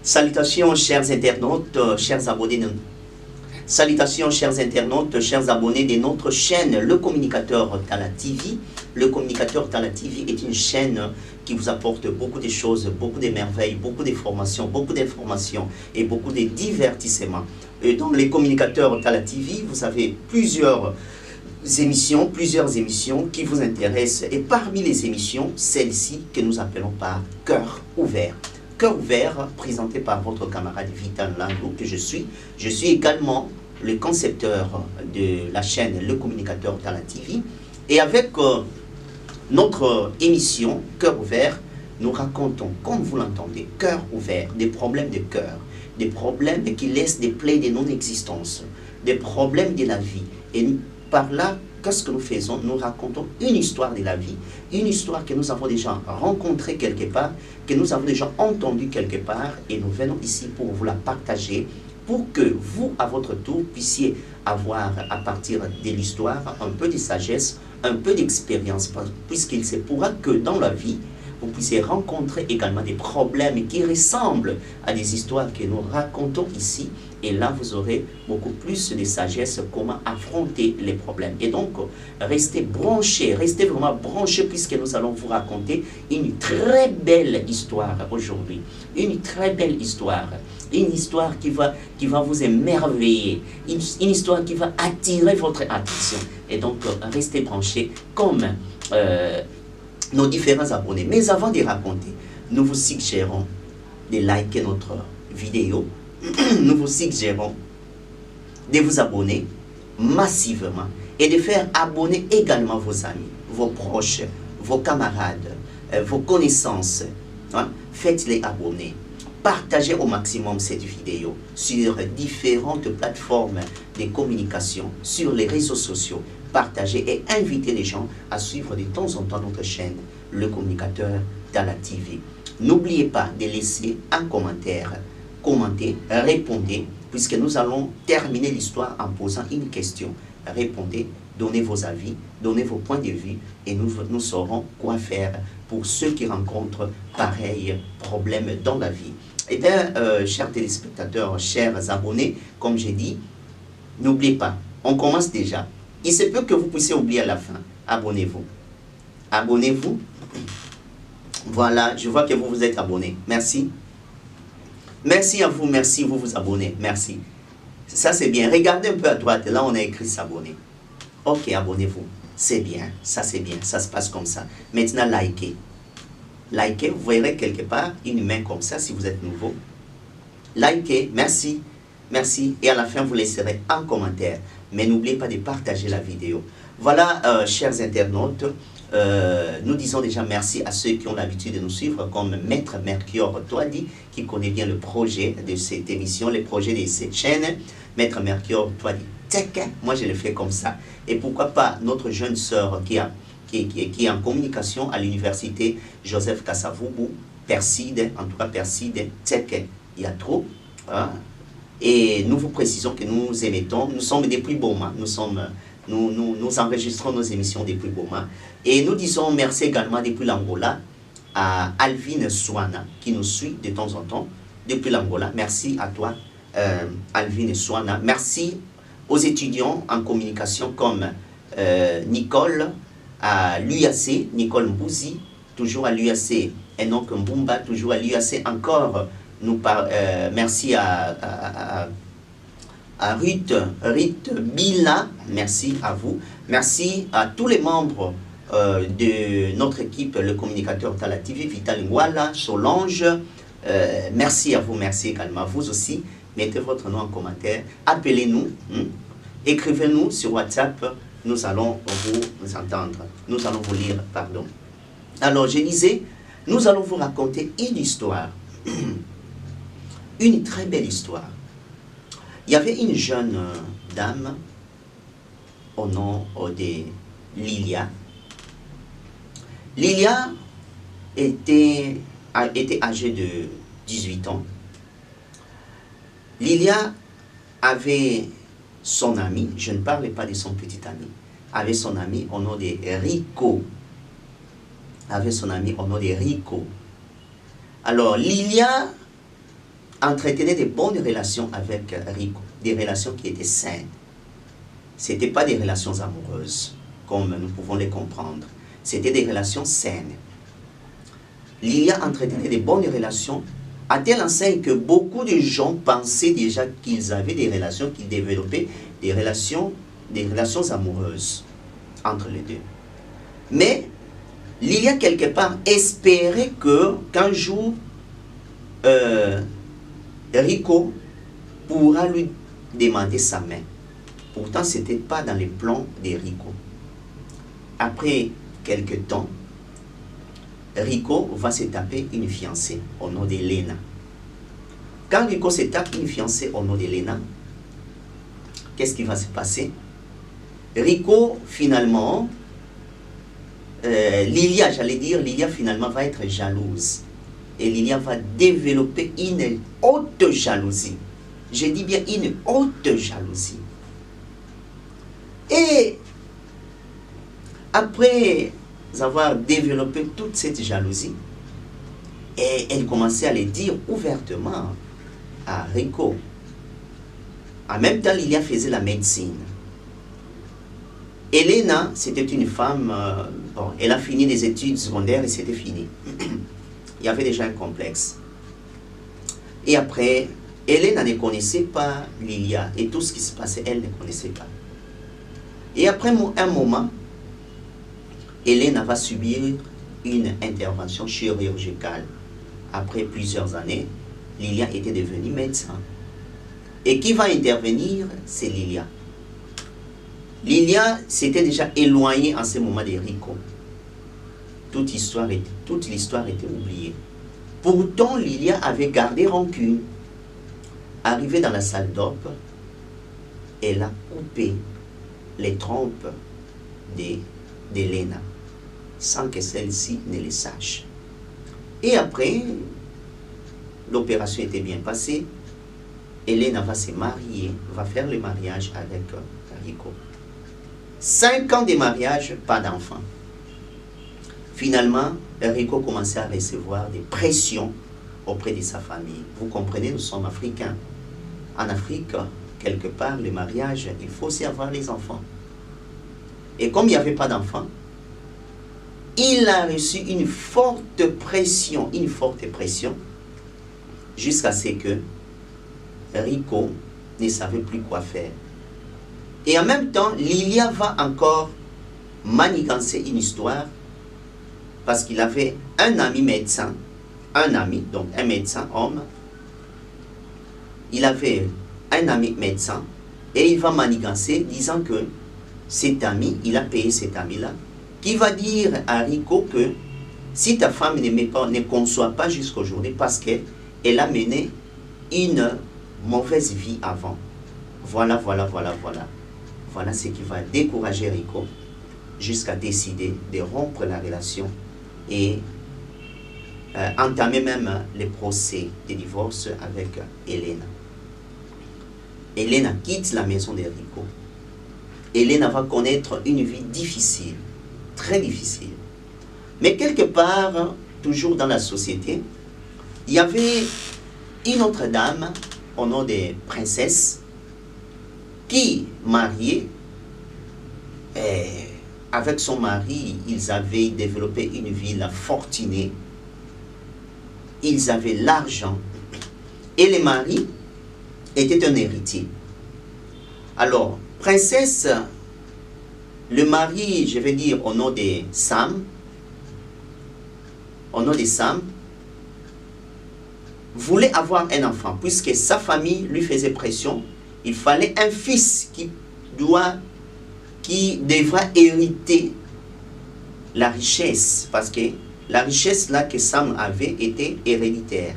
Salutations, chers internautes, chers abonnés. Salutations, chers internautes, chers abonnés de notre chaîne, Le Communicateur Tala TV. Le Communicateur Tala TV est une chaîne qui vous apporte beaucoup de choses, beaucoup de merveilles, beaucoup de formations, beaucoup d'informations et beaucoup de divertissements. Et dans Les Communicateurs Tala TV, vous avez plusieurs émissions qui vous intéressent. Et parmi les émissions, celle-ci que nous appelons par Cœur ouvert. Cœur ouvert, présenté par votre camarade Vital Landou, que je suis. Je suis également le concepteur de la chaîne Le Communicateur Tala TV. Et avec notre émission Cœur ouvert, nous racontons, comme vous l'entendez, cœur ouvert, des problèmes de cœur, des problèmes qui laissent des plaies de non-existence, des problèmes de la vie. Et par là, qu'est-ce que nous faisons? Nous racontons une histoire de la vie, une histoire que nous avons déjà rencontrée quelque part, que nous avons déjà entendue quelque part, et nous venons ici pour vous la partager, pour que vous, à votre tour, puissiez avoir, à partir de l'histoire, un peu de sagesse, un peu d'expérience, puisqu'il se pourra que dans la vie, vous puissiez rencontrer également des problèmes qui ressemblent à des histoires que nous racontons ici. Et là, vous aurez beaucoup plus de sagesse comment affronter les problèmes. Et donc, restez branchés, restez vraiment branchés puisque nous allons vous raconter une très belle histoire aujourd'hui. Une très belle histoire. Une histoire qui va vous émerveiller. Une histoire qui va attirer votre attention. Et donc, restez branchés comme nos différents abonnés. Mais avant de raconter, nous vous suggérons de liker notre vidéo. Nous vous suggérons de vous abonner massivement et de faire abonner également vos amis, vos proches, vos camarades, vos connaissances. Hein? Faites-les abonner. Partagez au maximum cette vidéo sur différentes plateformes de communication, sur les réseaux sociaux. Partagez et invitez les gens à suivre de temps en temps notre chaîne, Le Communicateur Tala TV. N'oubliez pas de laisser un commentaire. Commentez, répondez, puisque nous allons terminer l'histoire en posant une question. Répondez, donnez vos avis, donnez vos points de vue, et nous saurons quoi faire pour ceux qui rencontrent pareils problèmes dans la vie. Eh bien, chers téléspectateurs, chers abonnés, comme j'ai dit, n'oubliez pas, on commence déjà. Il se peut que vous puissiez oublier à la fin. Abonnez-vous. Abonnez-vous. Voilà, je vois que vous vous êtes abonnés. Merci. Merci à vous, merci, vous vous abonnez, merci. Ça c'est bien, regardez un peu à droite, là on a écrit s'abonner. Ok, abonnez-vous, c'est bien, ça se passe comme ça. Maintenant, likez. Likez, vous verrez quelque part une main comme ça si vous êtes nouveau. Likez, merci, merci, et à la fin vous laisserez un commentaire. Mais n'oubliez pas de partager la vidéo. Voilà, chers internautes, nous disons déjà merci à ceux qui ont l'habitude de nous suivre, comme Maître Mercure Toadi, qui connaît bien le projet de cette émission, le projet de cette chaîne. Maître Mercure Toadi, moi je le fais comme ça. Et pourquoi pas notre jeune sœur qui est en communication à l'université Joseph Kasavubu, Perside, en tout cas Perside, il y a trop. Hein? Et nous vous précisons que nous émettons, nous sommes des plus beaux mois, nous enregistrons nos émissions depuis Boma. Et nous disons merci également depuis l'Angola à Alvin Swana qui nous suit de temps en temps depuis l'Angola. Merci à toi, Alvin Swana. Merci aux étudiants en communication comme Nicole à l'UAC, Nicole Mbouzi, toujours à l'UAC, et donc Mbumba, toujours à l'UAC encore. Merci à Ruth Bila, merci à vous. Merci à tous les membres de notre équipe, Le Communicateur Tala TV, Vital Ngwala, Solange. Merci à vous, merci également à vous aussi. Mettez votre nom en commentaire, appelez-nous, écrivez-nous sur WhatsApp, nous allons vous entendre, nous allons vous lire, pardon. Alors, je disais, nous allons vous raconter une histoire, une très belle histoire. Il y avait une jeune dame au nom de Lilia. Lilia était âgée de 18 ans. Lilia avait son ami, je ne parle pas de son petit ami, avait son ami au nom de Rico. avait son ami au nom de Rico. Alors, Lilia entretenait de bonnes relations avec Rico, des relations qui étaient saines. Ce n'étaient pas des relations amoureuses, comme nous pouvons les comprendre. C'était des relations saines. Lilia entretenait de bonnes relations à telle enseigne que beaucoup de gens pensaient déjà qu'ils avaient des relations, qu'ils développaient des relations amoureuses entre les deux. Mais Lilia, quelque part, espérait qu'un jour, Rico pourra lui demander sa main. Pourtant, ce n'était pas dans les plans de Rico. Après quelque temps, Rico va se taper une fiancée au nom d'Elena. Quand Rico se tape une fiancée au nom d'Elena, qu'est-ce qui va se passer? Rico, finalement, Lilia finalement va être jalouse. Et Lilia va développer une haute jalousie. Je dis bien une haute jalousie. Et après avoir développé toute cette jalousie, et elle commençait à le dire ouvertement à Rico. En même temps, Lilia faisait la médecine. Elena, c'était une femme, elle a fini des études secondaires et c'était fini. Il y avait déjà un complexe. Et après, Elena ne connaissait pas Lilia et tout ce qui se passait, elle ne connaissait pas. Et après un moment, Elena va subir une intervention chirurgicale. Après plusieurs années, Lilia était devenue médecin. Et qui va intervenir? C'est Lilia. Lilia s'était déjà éloignée en ce moment de Rico. Toute l'histoire était oubliée. Pourtant, Lilia avait gardé rancune. Arrivée dans la salle d'op, elle a coupé les trompes d'Elena, sans que celle-ci ne le sache. Et après, l'opération était bien passée. Elena va se marier, va faire le mariage avec Rico. 5 ans de mariage, pas d'enfant. Finalement, Rico commençait à recevoir des pressions auprès de sa famille. Vous comprenez, nous sommes africains. En Afrique, quelque part, le mariage, il faut aussi avoir les enfants. Et comme il n'y avait pas d'enfants, il a reçu une forte pression, jusqu'à ce que Rico ne savait plus quoi faire. Et en même temps, Lilia va encore manigancer une histoire parce qu'il avait un ami médecin, donc un médecin homme. Il avait un ami médecin et il va manigancer disant que cet ami, il a payé cet ami-là, qui va dire à Rico que si ta femme ne conçoit pas jusqu'aujourd'hui parce qu'elle a mené une mauvaise vie avant. Voilà ce qui va décourager Rico jusqu'à décider de rompre la relation et entamer même les procès de divorce avec Elena. Elena quitte la maison de Rico. Elena va connaître une vie difficile, très difficile. Mais quelque part, toujours dans la société, il y avait une autre dame au nom de Princesse qui, mariée, avec son mari, ils avaient développé une vie fortunée. Ils avaient l'argent et le mari était un héritier. Alors, Princesse, le mari, je vais dire au nom de Sam, voulait avoir un enfant, puisque sa famille lui faisait pression. Il fallait un fils qui devra hériter la richesse, parce que la richesse là que Sam avait était héréditaire.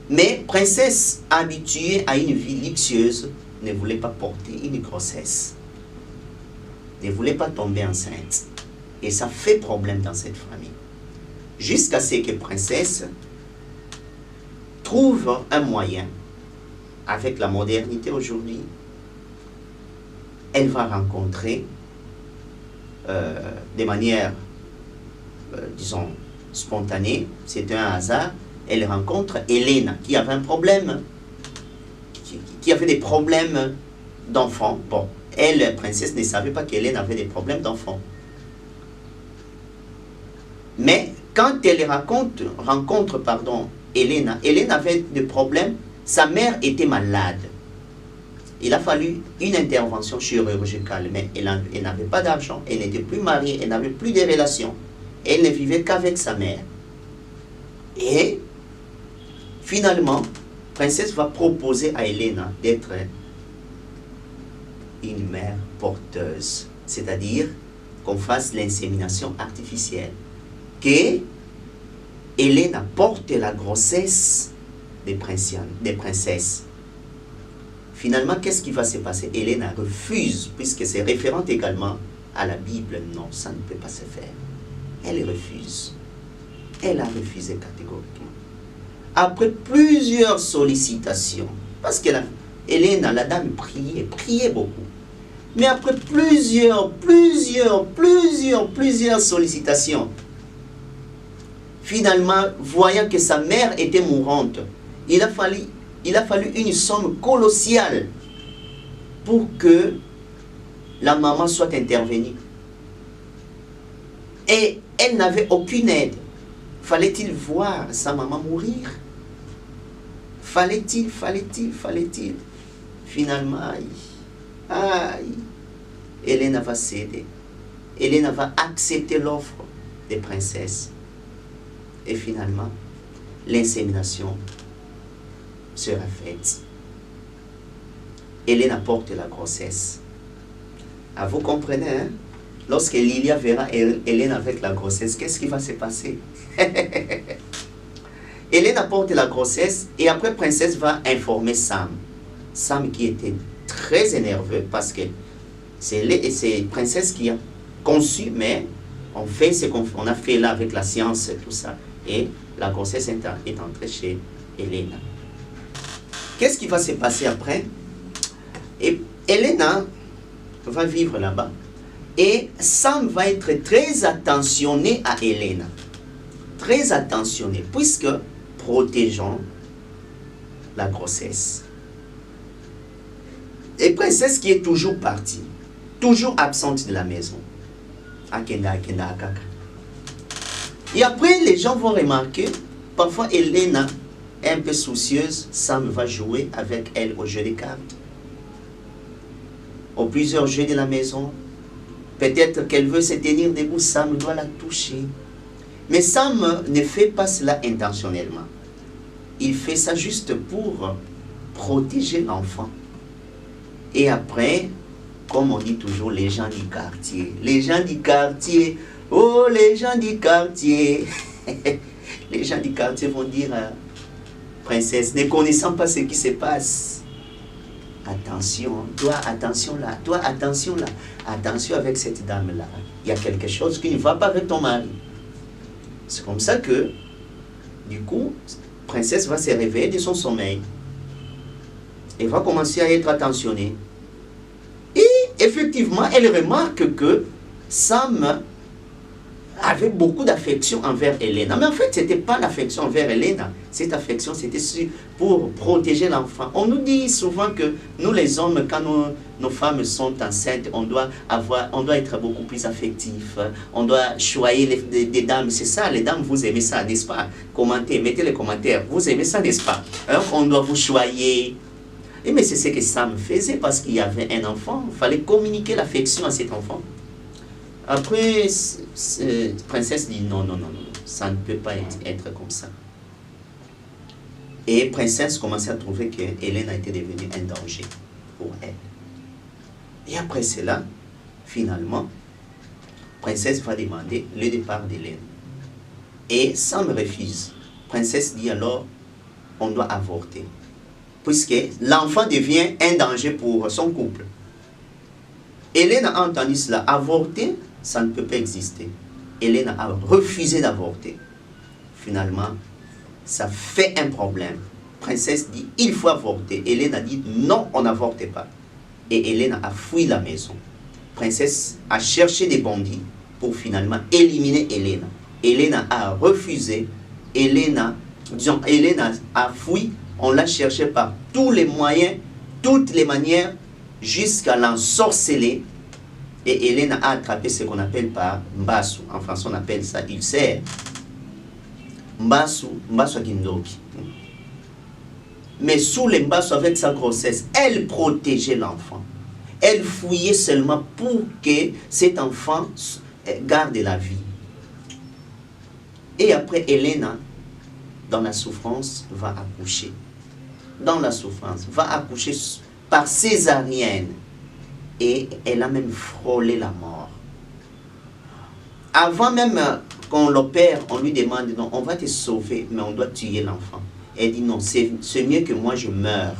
Mais Princesse, habituée à une vie luxueuse, ne voulait pas porter une grossesse, ne voulait pas tomber enceinte. Et ça fait problème dans cette famille. Jusqu'à ce que Princesse trouve un moyen, avec la modernité aujourd'hui, elle va rencontrer de manière disons, spontané, c'est un hasard, elle rencontre Elena, qui avait un problème, qui avait des problèmes d'enfant. Bon, elle, princesse, ne savait pas qu'Hélène avait des problèmes d'enfant. Mais quand elle rencontre Elena, Hélène avait des problèmes, sa mère était malade. Il a fallu une intervention chirurgicale, mais elle n'avait pas d'argent, elle n'était plus mariée, elle n'avait plus de relations. Elle ne vivait qu'avec sa mère. Et finalement, princesse va proposer à Elena d'être une mère porteuse, c'est-à-dire qu'on fasse l'insémination artificielle, que Elena porte la grossesse des princesses. Finalement, qu'est-ce qui va se passer? Elena refuse, puisque c'est référente également à la Bible. Non, ça ne peut pas se faire. Elle refuse. Elle a refusé catégoriquement. Après plusieurs sollicitations, parce que Elena, la dame, priait beaucoup. Mais après plusieurs sollicitations, finalement, voyant que sa mère était mourante, il a fallu une somme colossale pour que la maman soit intervenue. Et elle n'avait aucune aide. Fallait-il voir sa maman mourir? Fallait-il? Finalement, Elena va céder. Elena va accepter l'offre des princesses. Et finalement, l'insémination sera faite. Elena porte la grossesse. Ah, vous comprenez, hein? Lorsque Lilia verra Hélène avec la grossesse, qu'est-ce qui va se passer? Hélène apporte la grossesse et après princesse va informer Sam. Sam qui était très énervé parce que c'est princesse qui a conçu, mais on fait ce qu'on a fait là avec la science et tout ça. Et la grossesse est entrée chez Hélène. Qu'est-ce qui va se passer après? Et Hélène va vivre là-bas. Et Sam va être très attentionné à Hélène. Très attentionné, puisque protégeant la grossesse. Et princesse qui est toujours partie, toujours absente de la maison. Et après, les gens vont remarquer, parfois Hélène est un peu soucieuse, Sam va jouer avec elle au jeu des cartes. Aux plusieurs jeux de la maison. Peut-être qu'elle veut se tenir debout, Sam doit la toucher. Mais Sam ne fait pas cela intentionnellement. Il fait ça juste pour protéger l'enfant. Et après, comme on dit toujours, les gens du quartier. Les gens du quartier, oh les gens du quartier. Les gens du quartier vont dire, princesse, ne connaissant pas ce qui se passe, attention, toi attention là, toi attention là, attention avec cette dame là. Il y a quelque chose qui ne va pas avec ton mari. C'est comme ça que, du coup, princesse va se réveiller de son sommeil. Elle va commencer à être attentionnée. Et effectivement, elle remarque que Sam avait beaucoup d'affection envers Hélène. Mais en fait, ce n'était pas l'affection envers Hélène. Cette affection, c'était pour protéger l'enfant. On nous dit souvent que nous, les hommes, quand nos femmes sont enceintes, on doit être beaucoup plus affectifs. On doit choyer des dames. C'est ça, les dames, vous aimez ça, n'est-ce pas? Commentez, mettez les commentaires. Vous aimez ça, n'est-ce pas? Alors, on doit vous choyer. Et mais c'est ce que Sam faisait parce qu'il y avait un enfant. Il fallait communiquer l'affection à cet enfant. Après, princesse dit non, ça ne peut pas être comme ça. Et princesse commençait à trouver que Hélène a été devenue un danger pour elle. Et après cela, finalement, princesse va demander le départ d'Hélène. Et Sam refuse. Princesse dit alors, on doit avorter. Puisque l'enfant devient un danger pour son couple. Hélène a entendu cela, avorter, ça ne peut pas exister. Hélène a refusé d'avorter. Finalement, ça fait un problème. Princesse dit, il faut avorter. Hélène a dit, non, on n'avorte pas. Et Hélène a fui la maison. Princesse a cherché des bandits pour finalement éliminer Hélène. Hélène a refusé. Hélène a fui. On l'a cherché par tous les moyens, toutes les manières, jusqu'à l'ensorceler. Et Hélène a attrapé ce qu'on appelle par Mbasu. En français, on appelle ça ulcère. Mbasu Kindoki. Mais sous les Mbasu, avec sa grossesse, elle protégeait l'enfant. Elle fouillait seulement pour que cet enfant garde la vie. Et après, Hélène, dans la souffrance, va accoucher. Dans la souffrance, va accoucher par césarienne. Et elle a même frôlé la mort. Avant même qu'on l'opère, on lui demande, non, on va te sauver, mais on doit tuer l'enfant. Elle dit, non, c'est mieux que moi je meure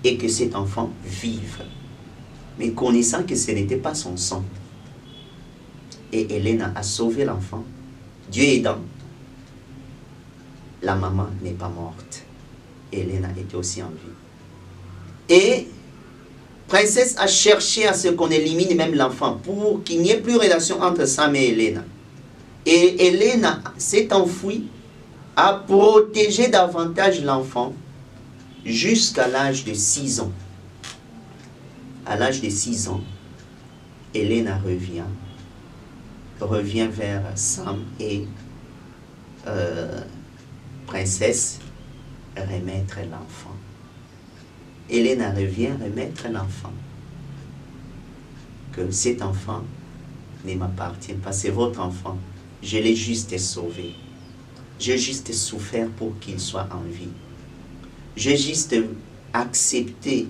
et que cet enfant vive. Mais connaissant que ce n'était pas son sang. Et Hélène a sauvé l'enfant. Dieu aidant, la maman n'est pas morte. Hélène était aussi en vie. Et Princesse a cherché à ce qu'on élimine même l'enfant pour qu'il n'y ait plus de relation entre Sam et Hélène. Et Hélène s'est enfuie, a protégé davantage l'enfant jusqu'à l'âge de 6 ans. À l'âge de 6 ans, Hélène revient vers Sam et Princesse remettre l'enfant. Hélène revient remettre l'enfant. Que cet enfant ne m'appartient pas, c'est votre enfant. Je l'ai juste sauvé. J'ai juste souffert pour qu'il soit en vie. J'ai juste accepté.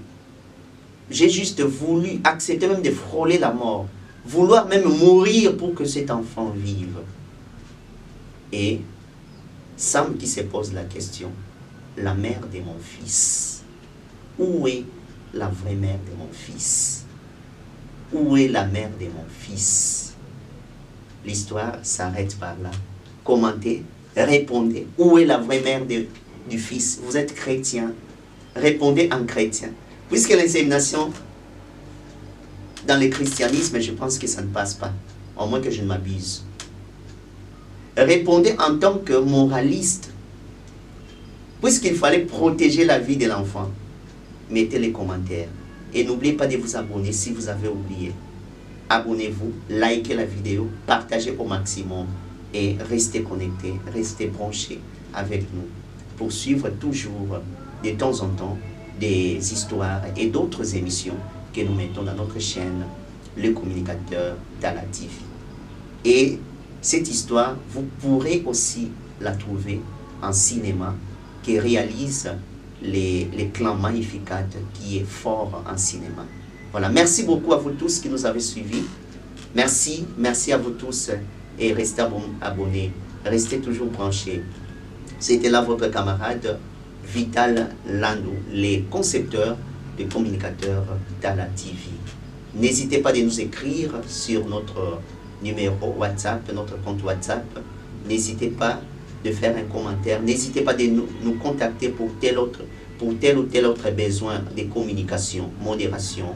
J'ai juste voulu accepter même de frôler la mort. Vouloir même mourir pour que cet enfant vive. Et Sam qui se pose la question, la mère de mon fils, où est la vraie mère de mon fils? Où est la mère de mon fils? L'histoire s'arrête par là. Commentez, répondez. Où est la vraie mère du fils? Vous êtes chrétien. Répondez en chrétien. Puisque l'insémination, dans le christianisme, je pense que ça ne passe pas. Au moins que je ne m'abuse. Répondez en tant que moraliste. Puisqu'il fallait protéger la vie de l'enfant. Mettez les commentaires. Et n'oubliez pas de vous abonner si vous avez oublié. Abonnez-vous, likez la vidéo, partagez au maximum et restez connectés, restez branchés avec nous pour suivre toujours de temps en temps des histoires et d'autres émissions que nous mettons dans notre chaîne Le Communicateur Tala TV. Et cette histoire, vous pourrez aussi la trouver en cinéma qui réalise les clans Magnificat qui est fort en cinéma. Voilà, merci beaucoup à vous tous qui nous avez suivis. Merci à vous tous et restez abonnés, restez toujours branchés. C'était là votre camarade Vital Landou, les concepteurs de Communicateur Tala TV. N'hésitez pas de nous écrire sur notre numéro WhatsApp, notre compte WhatsApp. N'hésitez pas de faire un commentaire. N'hésitez pas de nous contacter pour tel ou tel autre besoin de communication, modération,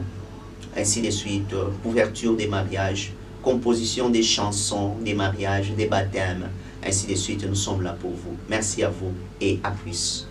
ainsi de suite, couverture des mariages, composition des chansons, des mariages, des baptêmes, ainsi de suite. Nous sommes là pour vous. Merci à vous et à plus.